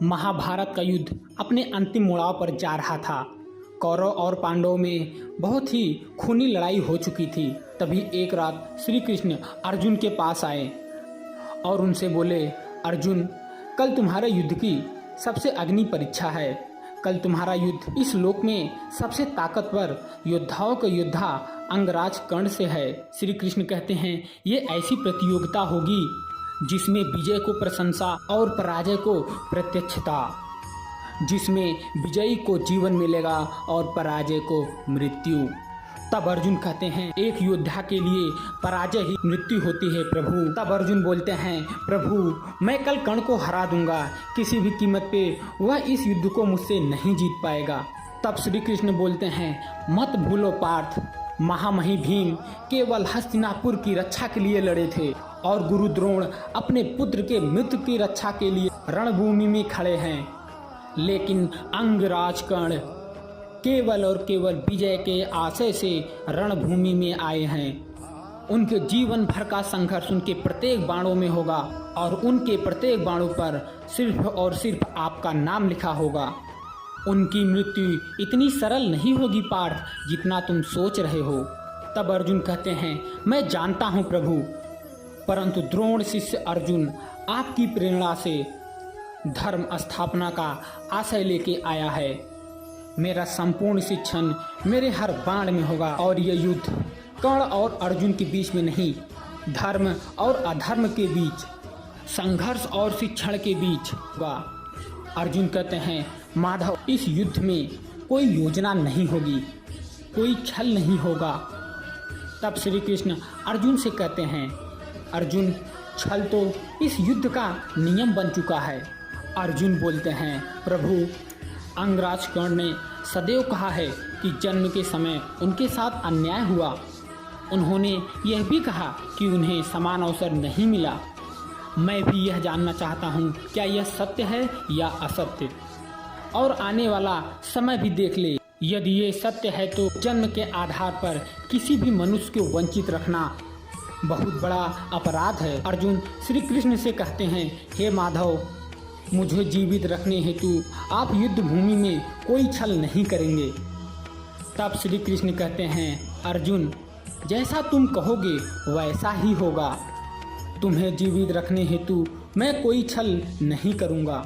महाभारत का युद्ध अपने अंतिम मोड़ाव पर जा रहा था। कौरव और पांडवों में बहुत ही खूनी लड़ाई हो चुकी थी। तभी एक रात श्री कृष्ण अर्जुन के पास आए और उनसे बोले, अर्जुन, कल तुम्हारे युद्ध की सबसे अग्नि परीक्षा है। कल तुम्हारा युद्ध इस लोक में सबसे ताकतवर योद्धाओं का योद्धा अंगराज कर्ण से है। श्री कृष्ण कहते हैं, ये ऐसी प्रतियोगिता होगी जिसमें विजय को प्रशंसा और पराजय को प्रत्यक्षता, जिसमें विजयी को जीवन मिलेगा और पराजय को मृत्यु। तब अर्जुन कहते हैं, एक योद्धा के लिए पराजय ही मृत्यु होती है प्रभु। तब अर्जुन बोलते हैं, प्रभु, मैं कल कर्ण को हरा दूंगा, किसी भी कीमत पे वह इस युद्ध को मुझसे नहीं जीत पाएगा। तब श्री कृष्ण बोलते हैं, मत भूलो पार्थ, महामही भीम केवल हस्तिनापुर की रक्षा के लिए लड़े थे और गुरु द्रोण अपने पुत्र के मृत्यु की रक्षा के लिए रणभूमि में खड़े हैं, लेकिन अंगराज कर्ण केवल और केवल विजय के आशय से रणभूमि में आए हैं। उनके जीवन भर का संघर्ष उनके प्रत्येक बाणों में होगा और उनके प्रत्येक बाणों पर सिर्फ और सिर्फ आपका नाम लिखा होगा। उनकी मृत्यु इतनी सरल नहीं होगी पार्थ, जितना तुम सोच रहे हो। तब अर्जुन कहते हैं, मैं जानता हूँ प्रभु, परंतु द्रोण शिष्य अर्जुन आपकी प्रेरणा से धर्म स्थापना का आशय लेके आया है। मेरा संपूर्ण शिक्षण मेरे हर बाण में होगा और यह युद्ध कर्ण और अर्जुन के बीच में नहीं, धर्म और अधर्म के बीच, संघर्ष और शिक्षण के बीच होगा। अर्जुन कहते हैं, माधव, इस युद्ध में कोई योजना नहीं होगी, कोई छल नहीं होगा। तब श्री कृष्ण अर्जुन से कहते हैं, अर्जुन, छल तो इस युद्ध का नियम बन चुका है। अर्जुन बोलते हैं, प्रभु, अंगराज कर्ण ने सदैव कहा है कि जन्म के समय उनके साथ अन्याय हुआ। उन्होंने यह भी कहा कि उन्हें समान अवसर नहीं मिला। मैं भी यह जानना चाहता हूँ, क्या यह सत्य है या असत्य, और आने वाला समय भी देख ले। यदि ये सत्य है तो जन्म के आधार पर किसी भी मनुष्य को वंचित रखना बहुत बड़ा अपराध है। अर्जुन श्री कृष्ण से कहते हैं, हे माधव, मुझे जीवित रखने हेतु आप युद्ध भूमि में कोई छल नहीं करेंगे। तब श्री कृष्ण कहते हैं, अर्जुन, जैसा तुम कहोगे वैसा ही होगा। तुम्हें जीवित रखने हेतु मैं कोई छल नहीं करूँगा।